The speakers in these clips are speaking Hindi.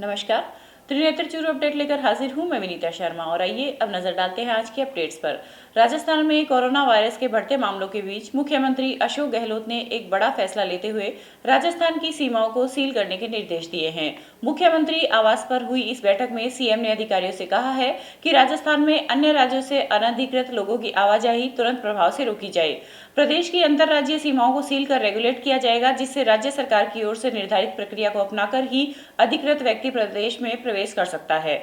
नमस्कार। त्रिनेत्र चूरू अपडेट लेकर हाजिर हूं मैं विनीता शर्मा और आइए अब नजर डालते हैं आज के अपडेट्स पर। राजस्थान में कोरोना वायरस के बढ़ते मामलों के बीच मुख्यमंत्री अशोक गहलोत ने एक बड़ा फैसला लेते हुए राजस्थान की सीमाओं को सील करने के निर्देश दिए हैं। मुख्यमंत्री आवास पर हुई इस बैठक में सीएम ने अधिकारियों से कहा है कि राजस्थान में अन्य राज्यों से अनधिकृत लोगों की आवाजाही तुरंत प्रभाव से रोकी जाए। प्रदेश की अंतर्राज्यीय सीमाओं को सील कर रेगुलेट किया जाएगा, जिससे राज्य सरकार की ओर से निर्धारित प्रक्रिया को अपनाकर ही अधिकृत व्यक्ति प्रदेश में प्रवेश कर सकता है।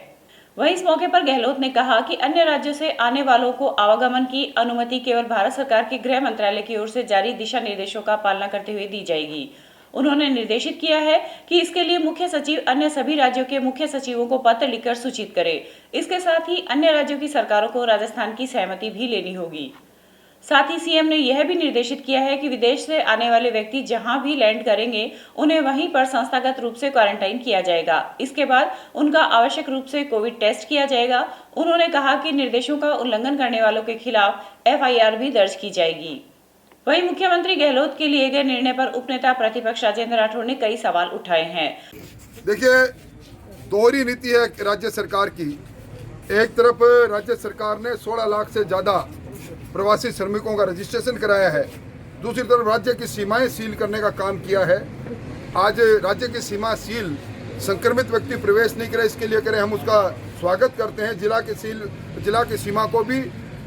वहीं इस मौके पर गहलोत ने कहा कि अन्य राज्यों से आने वालों को आवागमन की अनुमति केवल भारत सरकार के गृह मंत्रालय की ओर से जारी दिशा निर्देशों का पालना करते हुए दी जाएगी। उन्होंने निर्देशित किया है कि इसके लिए मुख्य सचिव अन्य सभी राज्यों के मुख्य सचिवों को पत्र लिखकर सूचित करे। इसके साथ ही अन्य राज्यों की सरकारों को राजस्थान की सहमति भी लेनी होगी। साथ ही सीएम ने यह भी निर्देशित किया है कि विदेश से आने वाले व्यक्ति जहां भी लैंड करेंगे उन्हें वहीं पर संस्थागत रूप से क्वारंटाइन किया जाएगा। इसके बाद उनका आवश्यक रूप से कोविड टेस्ट किया जाएगा। उन्होंने कहा कि निर्देशों का उल्लंघन करने वालों के खिलाफ एफआईआर भी दर्ज की जाएगी। वहीं मुख्यमंत्री गहलोत के लिए गए निर्णय पर उपनेता प्रतिपक्ष राजेंद्र राठौड़ ने कई सवाल उठाए हैं। देखिए, दोहरी नीति है राज्य सरकार की। एक तरफ राज्य सरकार ने 16 लाख से ज्यादा प्रवासी श्रमिकों का रजिस्ट्रेशन कराया है, दूसरी तरफ राज्य की सीमाएं सील करने का काम किया है। आज राज्य की सीमा सील, संक्रमित व्यक्ति प्रवेश नहीं करे इसके लिए करें, हम उसका स्वागत करते हैं। जिला की सीमा को भी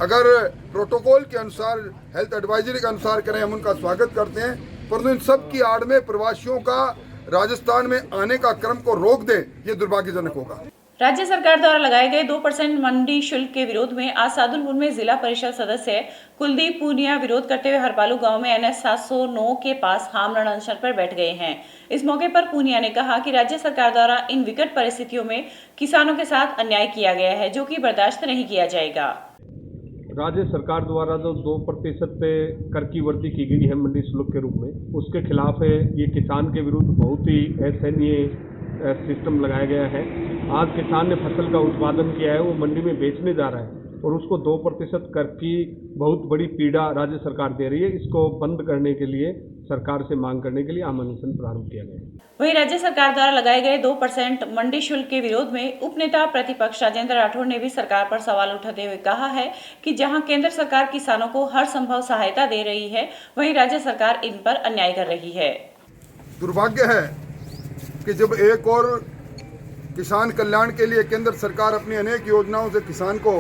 अगर प्रोटोकॉल के अनुसार, हेल्थ एडवाइजरी के अनुसार करें, हम उनका स्वागत करते हैं। परंतु इन सब की आड़ में प्रवासियों का राजस्थान में आने का क्रम को रोक दे, ये दुर्भाग्यजनक होगा। राज्य सरकार द्वारा लगाए गए 2% मंडी शुल्क के विरोध में आज सादुलपुर में जिला परिषद सदस्य कुलदीप पूनिया विरोध करते हुए हरपालू गांव में NH 709 के पास आमरण अनशन पर बैठ गए हैं। इस मौके पर पूनिया ने कहा कि राज्य सरकार द्वारा इन विकट परिस्थितियों में किसानों के साथ अन्याय किया गया है, जो कि बर्दाश्त नहीं किया जाएगा। राज्य सरकार द्वारा जो 2% पे कर की वृद्धि की गई है मंडी शुल्क के रूप में, उसके खिलाफ ये किसान के विरुद्ध बहुत ही असहनीय सिस्टम लगाया गया है। आज किसान ने फसल का उत्पादन किया है, वो मंडी में बेचने जा रहा है और उसको 2% कर की बहुत बड़ी पीड़ा राज्य सरकार दे रही है। इसको बंद करने के लिए सरकार से मांग करने के लिए आम अनशन प्रारंभ किया गया है। वहीं राज्य सरकार द्वारा लगाए गए 2% मंडी शुल्क के विरोध में उपनेता प्रतिपक्ष राजेंद्र राठौड़ ने भी सरकार पर सवाल उठाते हुए कहा है कि जहां केंद्र सरकार किसानों को हर संभव सहायता दे रही है, वहीं राज्य सरकार इन पर अन्याय कर रही है। दुर्भाग्य है कि जब एक और किसान कल्याण के लिए केंद्र सरकार अपनी अनेक योजनाओं से किसान को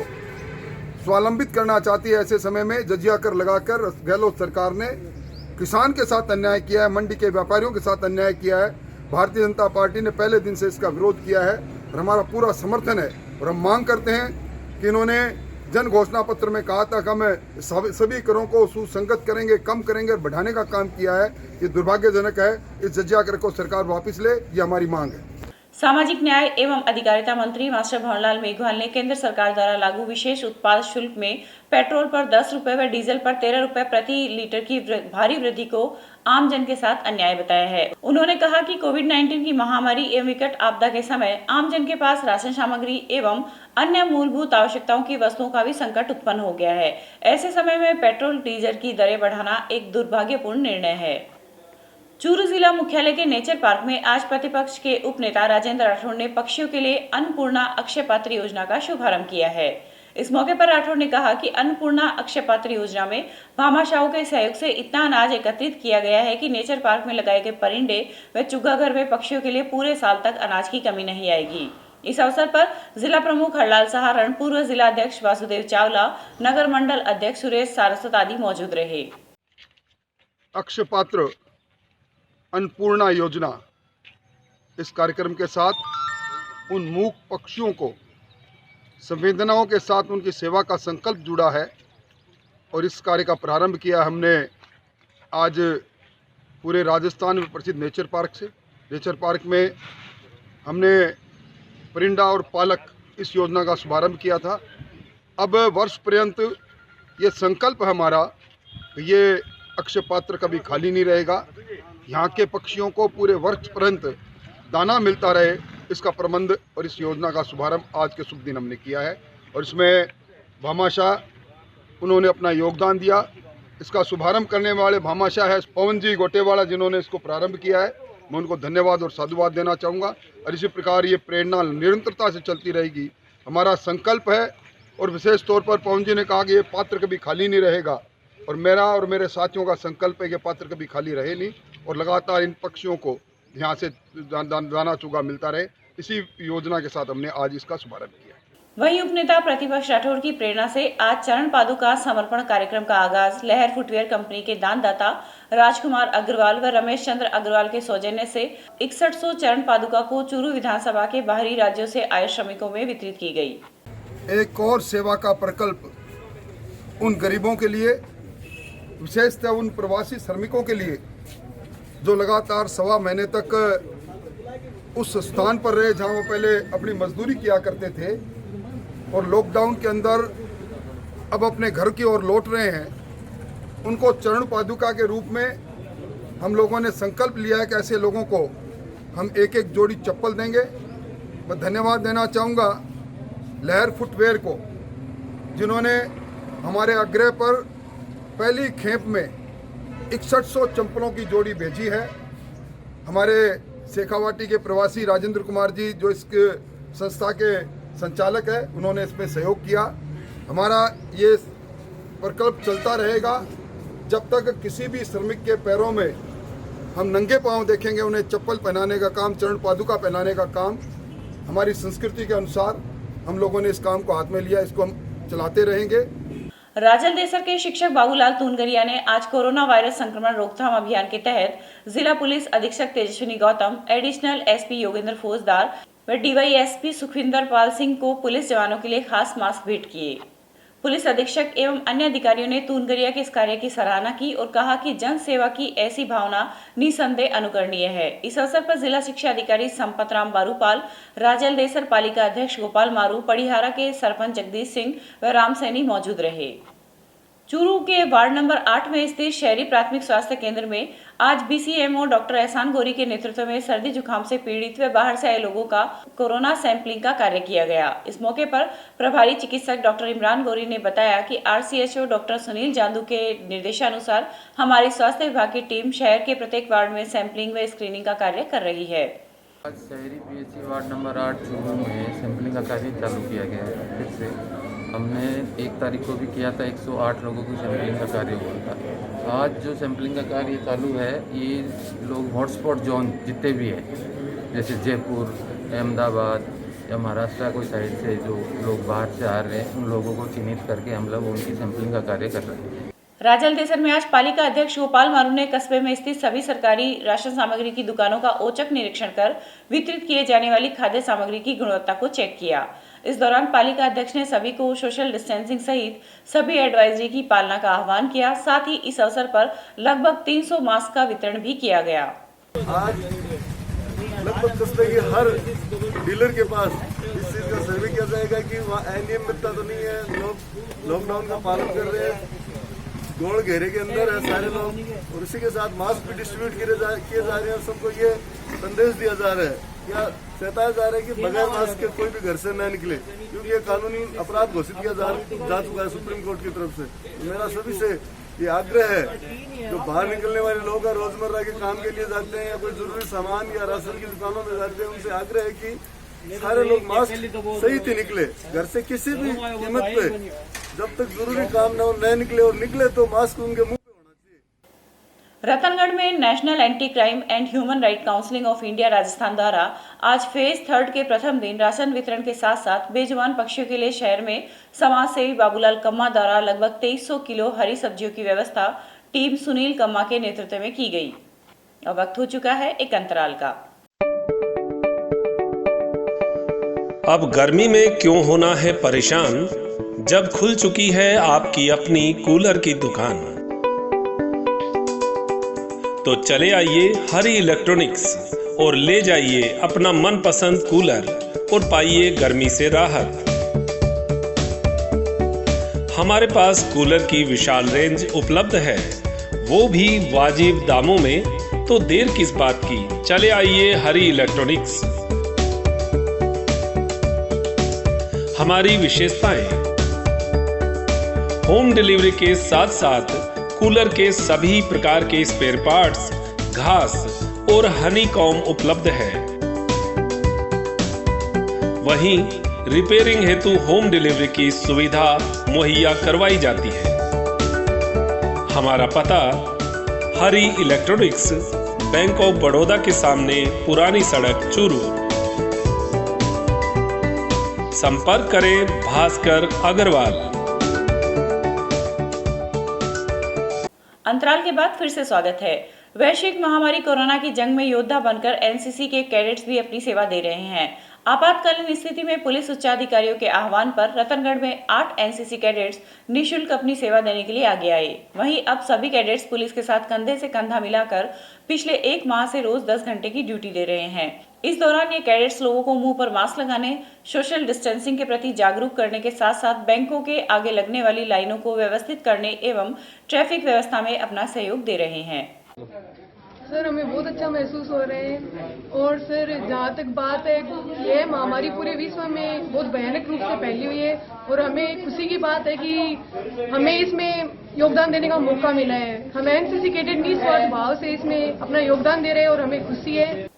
स्वावलंबित करना चाहती है, ऐसे समय में जजिया कर लगाकर गहलोत सरकार ने किसान के साथ अन्याय किया है, मंडी के व्यापारियों के साथ अन्याय किया है। भारतीय जनता पार्टी ने पहले दिन से इसका विरोध किया है और हमारा पूरा समर्थन है। और हम मांग करते हैं कि इन्होंने जन घोषणा पत्र में कहा था कि हम सभी करों को सुसंगत करेंगे, कम करेंगे और बढ़ाने का काम किया है। ये दुर्भाग्यजनक है। इस जजिया कर को सरकार वापस ले, ये हमारी मांग है। सामाजिक न्याय एवं अधिकारिता मंत्री मास्टर भंवरलाल मेघवाल ने केंद्र सरकार द्वारा लागू विशेष उत्पाद शुल्क में पेट्रोल पर 10 रुपए व डीजल पर 13 रुपए प्रति लीटर की भारी वृद्धि को आम जन के साथ अन्याय बताया है। उन्होंने कहा कि कोविड-19 की महामारी एवं विकट आपदा के समय आम जन के पास राशन सामग्री एवं अन्य मूलभूत आवश्यकताओं की वस्तुओं का भी संकट उत्पन्न हो गया है। ऐसे समय में पेट्रोल डीजल की दरें बढ़ाना एक दुर्भाग्यपूर्ण निर्णय है। चूरू जिला मुख्यालय के नेचर पार्क में आज प्रतिपक्ष के उपनेता राजेंद्र राठौड़ ने पक्षियों के लिए अन्नपूर्णा अक्षय पात्र योजना का शुभारंभ किया है। इस मौके पर राठौड़ ने कहा कि अन्नपूर्णा अक्षय पात्र योजना में भामाशाहों के सहयोग से इतना अनाज एकत्रित किया गया है कि नेचर पार्क में लगाए गए परिंदे व चुग्गा घर में पक्षियों के लिए पूरे साल तक अनाज की कमी नहीं आएगी। इस अवसर पर जिला प्रमुख हरलाल सहारण, पूर्व जिला अध्यक्ष वासुदेव चावला, नगर मंडल अध्यक्ष सुरेश सारस्वत आदि मौजूद रहे। अक्षय पात्र अन्नपूर्णा योजना, इस कार्यक्रम के साथ उन मूक पक्षियों को संवेदनाओं के साथ उनकी सेवा का संकल्प जुड़ा है और इस कार्य का प्रारंभ किया हमने आज पूरे राजस्थान में प्रसिद्ध नेचर पार्क से। नेचर पार्क में हमने परिंदा और पालक इस योजना का शुभारंभ किया था। अब वर्ष पर्यंत ये संकल्प हमारा, ये अक्षय पात्र कभी खाली नहीं रहेगा। यहाँ के पक्षियों को पूरे वर्ष पर्यंत दाना मिलता रहे, इसका प्रबंध और इस योजना का शुभारंभ आज के शुभ दिन हमने किया है। और इसमें भामाशाह उन्होंने अपना योगदान दिया। इसका शुभारंभ करने वाले भामाशाह है पवन जी गोटेवाड़ा, जिन्होंने इसको प्रारंभ किया है। मैं उनको धन्यवाद और साधुवाद देना चाहूँगा। और इसी प्रकार ये प्रेरणा निरंतरता से चलती रहेगी। हमारा संकल्प है और विशेष तौर पर पवन जी ने कहा कि ये पात्र कभी खाली नहीं रहेगा, और मेरा और मेरे साथियों का संकल्प है कि पात्र कभी खाली रहे नहीं और लगातार इन पक्षियों को यहाँ से दाना चुगा मिलता रहे। इसी योजना के साथ हमने आज इसका शुभारंभ किया। वहीं उपनेता प्रतिपक्ष राठौड़ की प्रेरणा से आज चरण पादुका समर्पण कार्यक्रम का आगाज लहर फुटवेयर कंपनी के दानदाता राजकुमार अग्रवाल व रमेश चंद्र अग्रवाल के सौजन्य से 6100 चरण पादुका को चूरू विधानसभा के बाहरी राज्यों से आए श्रमिकों में वितरित की गई। एक और सेवा का प्रकल्प उन गरीबों के लिए, विशेषतः उन प्रवासी श्रमिकों के लिए जो लगातार 1.25 महीने तक उस स्थान पर रहे जहां वो पहले अपनी मजदूरी किया करते थे और लॉकडाउन के अंदर अब अपने घर की ओर लौट रहे हैं। उनको चरण पादुका के रूप में हम लोगों ने संकल्प लिया है कि ऐसे लोगों को हम एक एक जोड़ी चप्पल देंगे। मैं धन्यवाद देना चाहूँगा लहर फुटवेयर को, जिन्होंने हमारे आग्रह पर पहली खेप में 6100 चप्पलों की जोड़ी भेजी है। हमारे शेखावाटी के प्रवासी राजेंद्र कुमार जी जो इस संस्था के संचालक है, उन्होंने इसमें सहयोग किया। हमारा ये प्रकल्प चलता रहेगा जब तक किसी भी श्रमिक के पैरों में हम नंगे पांव देखेंगे। उन्हें चप्पल पहनाने का काम, चरण पादुका पहनाने का काम हमारी संस्कृति के अनुसार हम लोगों ने इस काम को हाथ में लिया। इसको हम चलाते रहेंगे। राजल देसर के शिक्षक बाबूलाल तूनगरिया ने आज कोरोना वायरस संक्रमण रोकथाम अभियान के तहत जिला पुलिस अधीक्षक तेजस्विनी गौतम, एडिशनल एसपी योगेंद्र फौजदार व डीवाईएसपी सुखविंदर पाल सिंह को पुलिस जवानों के लिए खास मास्क भेंट किए। पुलिस अधीक्षक एवं अन्य अधिकारियों ने तूनगरिया के इस कार्य की सराहना की और कहा कि जन सेवा की ऐसी भावना निसंदेह अनुकरणीय है। इस अवसर पर जिला शिक्षा अधिकारी संपत राम बारूपाल, राजल देसर पालिका अध्यक्ष गोपाल मारू, पड़िहारा के सरपंच जगदीश सिंह व राम सैनी मौजूद रहे। चूरू के वार्ड नंबर 8 में स्थित शहरी प्राथमिक स्वास्थ्य केंद्र में आज बीसीएमओ डॉक्टर एहसान गोरी के नेतृत्व में सर्दी जुकाम से पीड़ित व बाहर से आए लोगों का कोरोना सैंपलिंग का कार्य किया गया। इस मौके पर प्रभारी चिकित्सक डॉक्टर इमरान गोरी ने बताया कि आरसीएचओ डॉक्टर सुनील जांदू के निर्देशानुसार हमारी स्वास्थ्य विभाग की टीम शहर के प्रत्येक वार्ड में सैंपलिंग व स्क्रीनिंग का कार्य कर रही है। आज शहरी पीएचसी वार्ड नंबर 8 चूरू में सैंपलिंग का कार्य चालू किया गया है। फिर से हमने 1 तारीख को भी किया था, 108 लोगों की सैंपलिंग का कार्य हुआ था। आज जो सैंपलिंग का कार्य चालू है, ये लोग हॉटस्पॉट जोन जितने भी हैं, जैसे जयपुर, अहमदाबाद या महाराष्ट्र कोई साइड से जो लोग बाहर से आ रहे हैं, उन लोगों को चिन्हित करके हम लोग उनकी सैंपलिंग का कार्य कर रहे हैं। राजल देसर में आज पालिका अध्यक्ष गोपाल मारू ने कस्बे में स्थित सभी सरकारी राशन सामग्री की दुकानों का औचक निरीक्षण कर वितरित किए जाने वाली खाद्य सामग्री की गुणवत्ता को चेक किया। इस दौरान पालिका अध्यक्ष ने सभी को सोशल डिस्टेंसिंग सहित सभी एडवाइजरी की पालना का आह्वान किया। साथ ही इस अवसर पर लगभग 300 मास्क का वितरण भी किया गया। आज लगभग कस्बे के हर डीलर के पास इस चीज का सर्वे किया जाएगा कि वहाँ अनियमितता तो नहीं है, लोग लॉकडाउन का पालन कर रहे हैं, गोल घेरे के अंदर है सारे लोग, और इसी के साथ मास्क भी डिस्ट्रीब्यूट किए जा रहे हैं। और सबको ये संदेश दिया जा रहा है या बताया जा रहा है कि बगैर मास्क के कोई भी घर से न निकले, क्योंकि ये कानूनी अपराध घोषित किया जा चुका है सुप्रीम कोर्ट की तरफ से। मेरा सभी से ये आग्रह है, जो बाहर निकलने वाले लोग हैं, रोजमर्रा के काम के लिए जाते हैं या कोई जरूरी सामान या राशन की दुकानों में जाते हैं, उनसे आग्रह है कि सारे लोग मास्क सहित ही निकले। घर से किसी भी कीमत पे जब तक जरूरी काम न निकले, और निकले तो मास्क उनके मुंह पे होना चाहिए। रतनगढ़ में national anti crime and human right counselling of India Rajasthan द्वारा आज फेज 3 के प्रथम दिन राशन वितरण के साथ साथ बेजुबान पक्षियों के लिए शहर में समाज सेवी बाबूलाल कम्मा द्वारा लगभग 2300 किलो हरी सब्जियों की व्यवस्था टीम सुनील कम्मा के नेतृत्व में की गई। अब वक्त हो चुका है एक अंतराल का। अब गर्मी में क्यों होना है परेशान, जब खुल चुकी है आपकी अपनी कूलर की दुकान। तो चले आइए हरी इलेक्ट्रॉनिक्स और ले जाइए अपना मनपसंद कूलर और पाइए गर्मी से राहत। हमारे पास कूलर की विशाल रेंज उपलब्ध है, वो भी वाजिब दामों में। तो देर किस बात की, चले आइए हरी इलेक्ट्रॉनिक्स। हमारी विशेषताएं: होम डिलीवरी के साथ साथ कूलर के सभी प्रकार के स्पेयर पार्ट्स, घास और हनीकॉम उपलब्ध है। वहीं रिपेयरिंग हेतु होम डिलीवरी की सुविधा मुहैया करवाई जाती है। हमारा पता हरी इलेक्ट्रॉनिक्स, बैंक ऑफ बड़ौदा के सामने, पुरानी सड़क, चूरू। संपर्क करें भास्कर अग्रवाल। अंतराल के बाद फिर से स्वागत है। वैश्विक महामारी कोरोना की जंग में योद्धा बनकर एनसीसी के कैडेट्स भी अपनी सेवा दे रहे हैं। आपातकालीन स्थिति में पुलिस उच्चाधिकारियों के आह्वान पर रतनगढ़ में 8 एनसीसी कैडेट्स निःशुल्क अपनी सेवा देने के लिए आगे आए। वहीं अब सभी कैडेट्स पुलिस के साथ कंधे से कंधा मिलाकर पिछले 1 माह से रोज 10 घंटे की ड्यूटी दे रहे हैं। इस दौरान ये कैडेट्स लोगों को मुंह पर मास्क लगाने, सोशल डिस्टेंसिंग के प्रति जागरूक करने के साथ साथ बैंकों के आगे लगने वाली लाइनों को व्यवस्थित करने एवं ट्रैफिक व्यवस्था में अपना सहयोग दे रहे हैं। सर, हमें बहुत अच्छा महसूस हो रहे हैं। और सर, जहाँ तक बात है, ये महामारी पूरे विश्व में बहुत भयानक रूप से फैली हुई है और हमें खुशी की बात है कि हमें इसमें योगदान देने का मौका मिला है। हम एनसीसी कैडेट निस्वार्थ भाव से इसमें अपना योगदान दे रहे हैं और हमें खुशी है।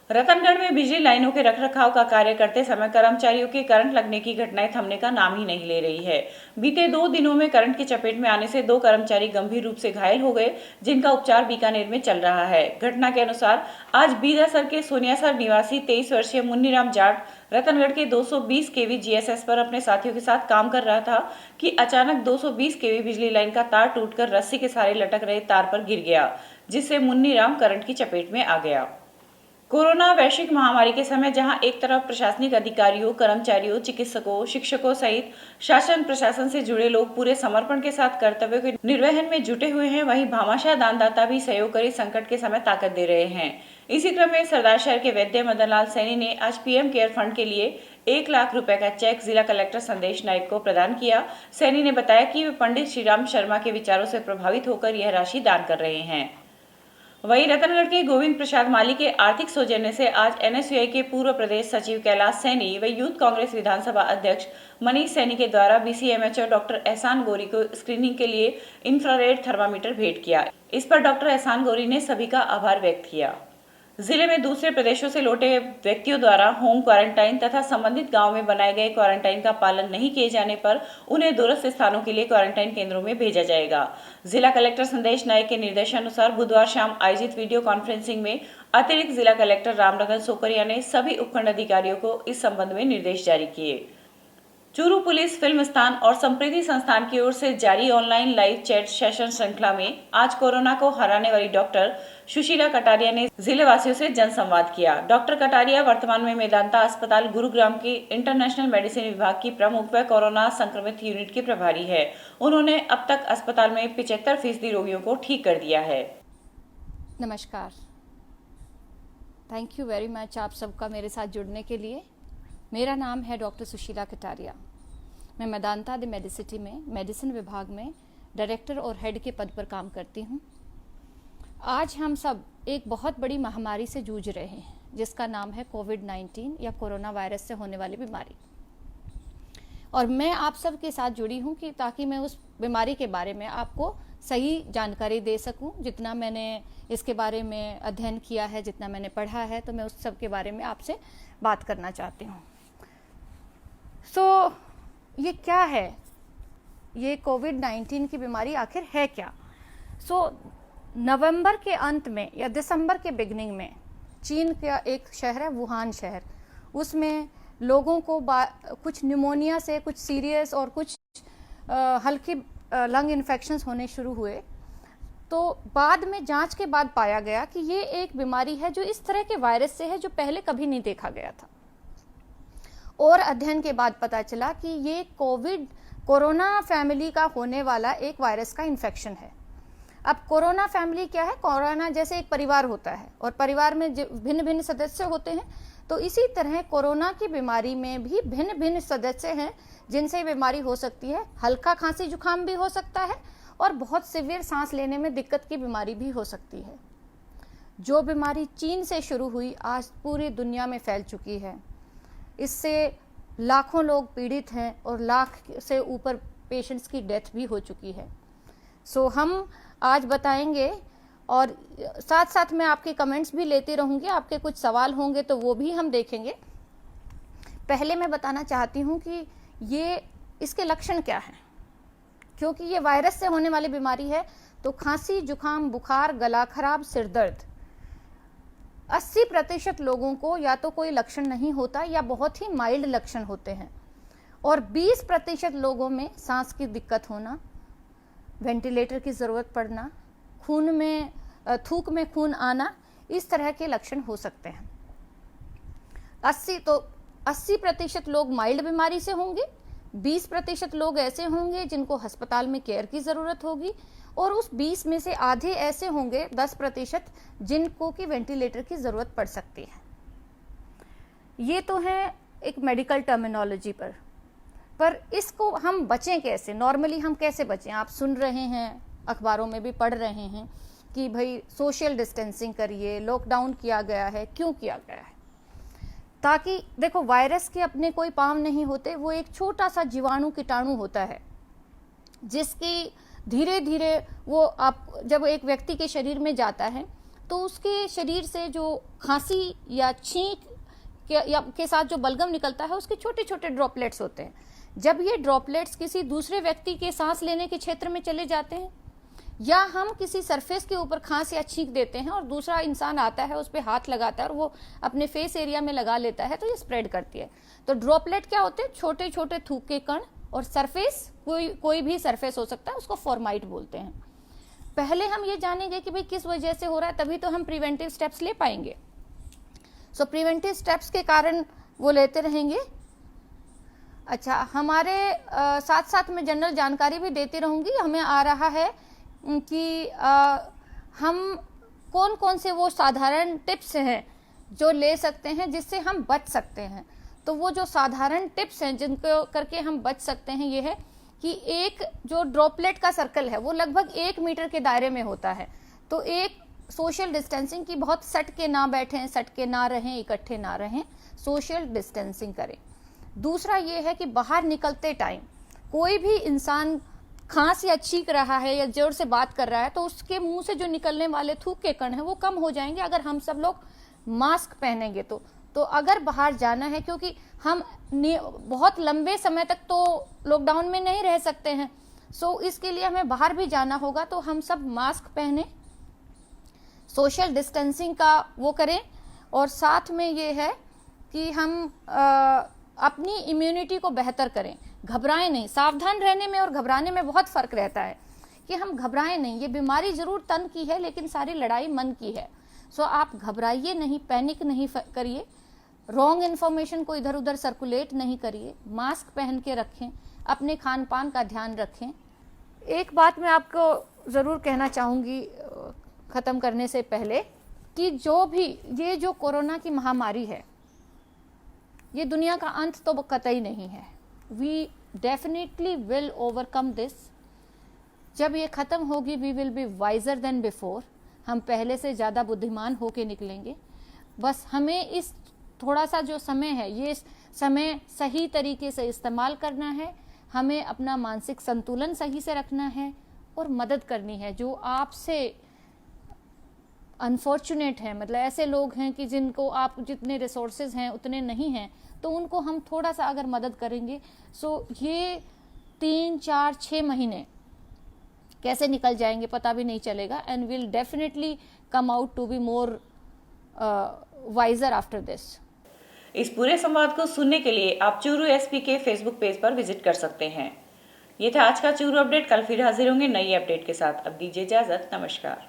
रतनगढ़ में बिजली लाइनों के रखरखाव का कार्य करते समय कर्मचारियों के करंट लगने की घटनाएं थमने का नाम ही नहीं ले रही है। बीते 2 दिनों में करंट की चपेट में आने से 2 कर्मचारी गंभीर रूप से घायल हो गए, जिनका उपचार बीकानेर में चल रहा है। घटना के अनुसार आज बीदासर के सोनियासर निवासी 23 वर्षीय मुन्नीराम जाट रतनगढ़ के 220 केवी जीएसएस पर अपने साथियों के साथ काम कर रहा था कि अचानक 220 केवी बिजली लाइन का तार टूटकर रस्सी के सहारे लटक रहे तार पर गिर गया, जिससे मुन्नीराम करंट की चपेट में आ गया। कोरोना वैश्विक महामारी के समय जहां एक तरफ प्रशासनिक अधिकारियों, कर्मचारियों, चिकित्सकों, शिक्षकों सहित शासन प्रशासन से जुड़े लोग पूरे समर्पण के साथ कर्तव्यों के निर्वहन में जुटे हुए हैं, वहीं भामाशाह दानदाता भी सहयोग कर संकट के समय ताकत दे रहे हैं। इसी क्रम में सरदार शहर के वैद्य मदन लाल सैनी ने आज पीएम केयर फंड के लिए 1 लाख रुपए का चेक जिला कलेक्टर संदेश नायक को प्रदान किया। सैनी ने बताया कि वे पंडित श्रीराम शर्मा के विचारों से प्रभावित होकर यह राशि दान कर रहे हैं। वहीं रतनगढ़ के गोविंद प्रसाद माली के आर्थिक सौजन्य से आज एनएसयूआई के पूर्व प्रदेश सचिव कैलाश सैनी व यूथ कांग्रेस विधानसभा अध्यक्ष मनीष सैनी के द्वारा बीसीएमएचओ डॉक्टर एहसान गौरी को स्क्रीनिंग के लिए इंफ्रारेड थर्मामीटर भेंट किया। इस पर डॉक्टर एहसान गौरी ने सभी का आभार व्यक्त किया। जिले में दूसरे प्रदेशों से लौटे व्यक्तियों द्वारा होम क्वारंटाइन तथा संबंधित गांव में बनाए गए क्वारंटाइन का पालन नहीं किए जाने पर उन्हें दूरस्थ स्थानों के लिए क्वारंटाइन केंद्रों में भेजा जाएगा। जिला कलेक्टर संदेश नायक के निर्देशानुसार बुधवार शाम आयोजित वीडियो कॉन्फ्रेंसिंग में अतिरिक्त जिला कलेक्टर रामरतन सोकरिया ने सभी उपखंड अधिकारियों को इस संबंध में निर्देश जारी किए। चूरू पुलिस, फिल्म स्थान और संप्रीति संस्थान की ओर से जारी ऑनलाइन लाइव चैट सेशन श्रृंखला में आज कोरोना को हराने वाली डॉक्टर सुशीला कटारिया ने जिले वासियों से जनसंवाद किया। डॉक्टर कटारिया वर्तमान में मेदांता अस्पताल गुरुग्राम की इंटरनेशनल मेडिसिन विभाग की प्रमुख व कोरोना संक्रमित यूनिट की प्रभारी है। उन्होंने अब तक अस्पताल में 75% रोगियों को ठीक कर दिया है। नमस्कार, थैंक यू वेरी मच आप सबका मेरे साथ जुड़ने के लिए। मेरा नाम है डॉक्टर सुशीला कटारिया। मैं मेदांता द मेडिसिटी में मेडिसिन विभाग में डायरेक्टर और हेड के पद पर काम करती हूँ। आज हम सब एक बहुत बड़ी महामारी से जूझ रहे हैं, जिसका नाम है कोविड-19 या कोरोना वायरस से होने वाली बीमारी। और मैं आप सब के साथ जुड़ी हूँ कि ताकि मैं उस बीमारी के बारे में आपको सही जानकारी दे सकूं। जितना मैंने इसके बारे में अध्ययन किया है, जितना मैंने पढ़ा है, तो मैं उस सब के बारे में आपसे बात करना चाहती हूँ। ये क्या है, ये कोविड-19 की बीमारी आखिर है क्या? नवंबर के अंत में या दिसंबर के बिगनिंग में चीन का एक शहर है वुहान शहर, उसमें लोगों को कुछ निमोनिया से, कुछ सीरियस और कुछ हल्की लंग इन्फेक्शंस होने शुरू हुए। तो बाद में जांच के बाद पाया गया कि ये एक बीमारी है जो इस तरह के वायरस से है जो पहले कभी नहीं देखा गया था। और अध्ययन के बाद पता चला कि ये कोरोना फैमिली का होने वाला एक वायरस का इन्फेक्शन है। अब कोरोना फैमिली क्या है? कोरोना जैसे एक परिवार होता है और परिवार में भिन्न भिन्न सदस्य होते हैं, तो इसी तरह कोरोना की बीमारी में भी भिन्न भिन्न सदस्य हैं जिनसे बीमारी हो सकती है। हल्का खांसी जुकाम भी हो सकता है और बहुत सीवियर सांस लेने में दिक्कत की बीमारी भी हो सकती है। जो बीमारी चीन से शुरू हुई आज पूरी दुनिया में फैल चुकी है। इससे लाखों लोग पीड़ित हैं और लाख से ऊपर पेशेंट्स की डेथ भी हो चुकी है। हम आज बताएंगे और साथ साथ मैं आपके कमेंट्स भी लेती रहूँगी, आपके कुछ सवाल होंगे तो वो भी हम देखेंगे। पहले मैं बताना चाहती हूँ कि ये इसके लक्षण क्या हैं, क्योंकि ये वायरस से होने वाली बीमारी है। तो खांसी, जुकाम, बुखार, गला खराब, सिर दर्द, 80% लोगों को या तो कोई लक्षण नहीं होता या बहुत ही माइल्ड लक्षण होते हैं, और 20% लोगों में सांस की दिक्कत होना, वेंटिलेटर की ज़रूरत पड़ना, खून में थूक में खून आना, इस तरह के लक्षण हो सकते हैं। 80% लोग माइल्ड बीमारी से होंगे, 20% लोग ऐसे होंगे जिनको अस्पताल में केयर की ज़रूरत होगी, और उस 20 में से आधे ऐसे होंगे 10% जिनको कि वेंटिलेटर की ज़रूरत पड़ सकती है। ये तो है एक मेडिकल टर्मिनोलॉजी पर इसको हम बचें कैसे, नॉर्मली हम कैसे बचें। आप सुन रहे हैं, अखबारों में भी पढ़ रहे हैं कि भाई सोशल डिस्टेंसिंग करिए, लॉकडाउन किया गया है। क्यों किया गया है? ताकि देखो, वायरस के अपने कोई पाँव नहीं होते, वो एक छोटा सा जीवाणु कीटाणु होता है जिसकी धीरे धीरे वो आप जब एक व्यक्ति के शरीर में जाता है तो उसके शरीर से जो खांसी या छींक के साथ जो बलगम निकलता है उसके छोटे छोटे ड्रॉपलेट्स होते हैं। जब ये ड्रॉपलेट्स किसी दूसरे व्यक्ति के सांस लेने के क्षेत्र में चले जाते हैं, या हम किसी सरफेस के ऊपर खांस या छींक देते हैं और दूसरा इंसान आता है, उस पर हाथ लगाता है और वो अपने फेस एरिया में लगा लेता है, तो ये स्प्रेड करती है। तो ड्रॉपलेट क्या होते हैं? छोटे छोटे थूक के कण, और सरफेस कोई भी सरफेस हो सकता है, उसको फॉर्माइट बोलते हैं। पहले हम ये जानेंगे कि भाई किस वजह से हो रहा है, तभी तो हम प्रिवेंटिव स्टेप्स ले पाएंगे। सो प्रिवेंटिव स्टेप्स के कारण वो लेते रहेंगे। अच्छा, हमारे साथ साथ मैं जनरल जानकारी भी देती रहूँगी। हमें आ रहा है कि हम कौन कौन से वो साधारण टिप्स हैं जो ले सकते हैं जिससे हम बच सकते हैं। तो वो जो साधारण टिप्स हैं जिनको करके हम बच सकते हैं, ये है कि एक जो ड्रॉपलेट का सर्कल है वो लगभग 1 मीटर के दायरे में होता है। तो एक सोशल डिस्टेंसिंग की, बहुत सट के ना बैठें, सट के ना रहें, इकट्ठे ना रहें, सोशल डिस्टेंसिंग करें। दूसरा ये है कि बाहर निकलते टाइम कोई भी इंसान खांस या छींक रहा है या जोर से बात कर रहा है तो उसके मुंह से जो निकलने वाले थूक के कण हैं वो कम हो जाएंगे अगर हम सब लोग मास्क पहनेंगे तो अगर बाहर जाना है, क्योंकि हम बहुत लंबे समय तक तो लॉकडाउन में नहीं रह सकते हैं, सो इसके लिए हमें बाहर भी जाना होगा, तो हम सब मास्क पहने, सोशल डिस्टेंसिंग का वो करें, और साथ में ये है कि हम अपनी इम्यूनिटी को बेहतर करें। घबराएं नहीं। सावधान रहने में और घबराने में बहुत फर्क रहता है कि हम घबराएं नहीं। ये बीमारी जरूर तन की है लेकिन सारी लड़ाई मन की है। सो आप घबराइए नहीं, पैनिक नहीं करिए, रॉन्ग इन्फॉर्मेशन को इधर उधर सर्कुलेट नहीं करिए, मास्क पहन के रखें, अपने खान पान का ध्यान रखें। एक बात मैं आपको ज़रूर कहना चाहूँगी ख़त्म करने से पहले कि ये जो कोरोना की महामारी है, ये दुनिया का अंत तो कतई नहीं है। We definitely will overcome this. जब ये ख़त्म होगी, we will be wiser than before. हम पहले से ज़्यादा बुद्धिमान होके निकलेंगे। बस हमें इस थोड़ा सा जो समय है, ये समय सही तरीके से इस्तेमाल करना है, हमें अपना मानसिक संतुलन सही से रखना है और मदद करनी है। जो आपसे अनफॉर्चुनेट हैं, मतलब ऐसे लोग हैं कि जिनको आप जितने रिसोर्सेज हैं उतने नहीं हैं, तो उनको हम थोड़ा सा अगर मदद करेंगे, सो ये 3, 4, 6 महीने कैसे निकल जाएंगे पता भी नहीं चलेगा। And will definitely come out to be more wiser after this. इस पूरे संवाद को सुनने के लिए आप चूरू एसपी के फेसबुक पेज पर विजिट कर सकते हैं। ये था आज का चूरू अपडेट। कल फिर हाजिर होंगे नई अपडेट के साथ। अब दीजिए इजाजत। नमस्कार।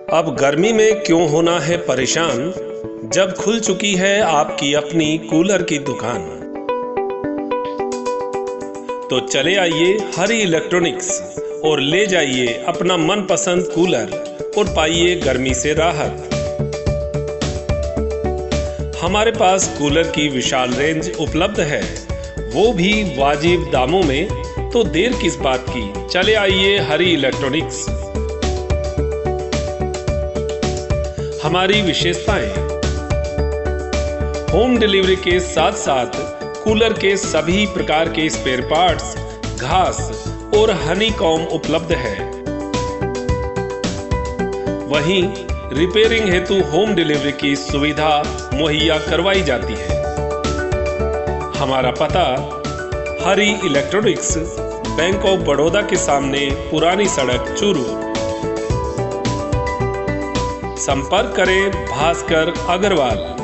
अब गर्मी में क्यों होना है परेशान, जब खुल चुकी है आपकी अपनी कूलर की दुकान। तो चले आइए हरी इलेक्ट्रॉनिक्स और ले जाइए अपना मनपसंद कूलर और पाइए गर्मी से राहत। हमारे पास कूलर की विशाल रेंज उपलब्ध है, वो भी वाजिब दामों में। तो देर किस बात की, चले आइए हरी इलेक्ट्रॉनिक्स। हमारी विशेषताएं: होम डिलीवरी के साथ साथ कूलर के सभी प्रकार के स्पेयर पार्ट्स, घास और हनीकॉम उपलब्ध है। वहीं रिपेयरिंग हेतु होम डिलीवरी की सुविधा मुहैया करवाई जाती है। हमारा पता हरी इलेक्ट्रॉनिक्स, बैंक ऑफ बड़ौदा के सामने, पुरानी सड़क, चूरू। संपर्क करें भास्कर अग्रवाल।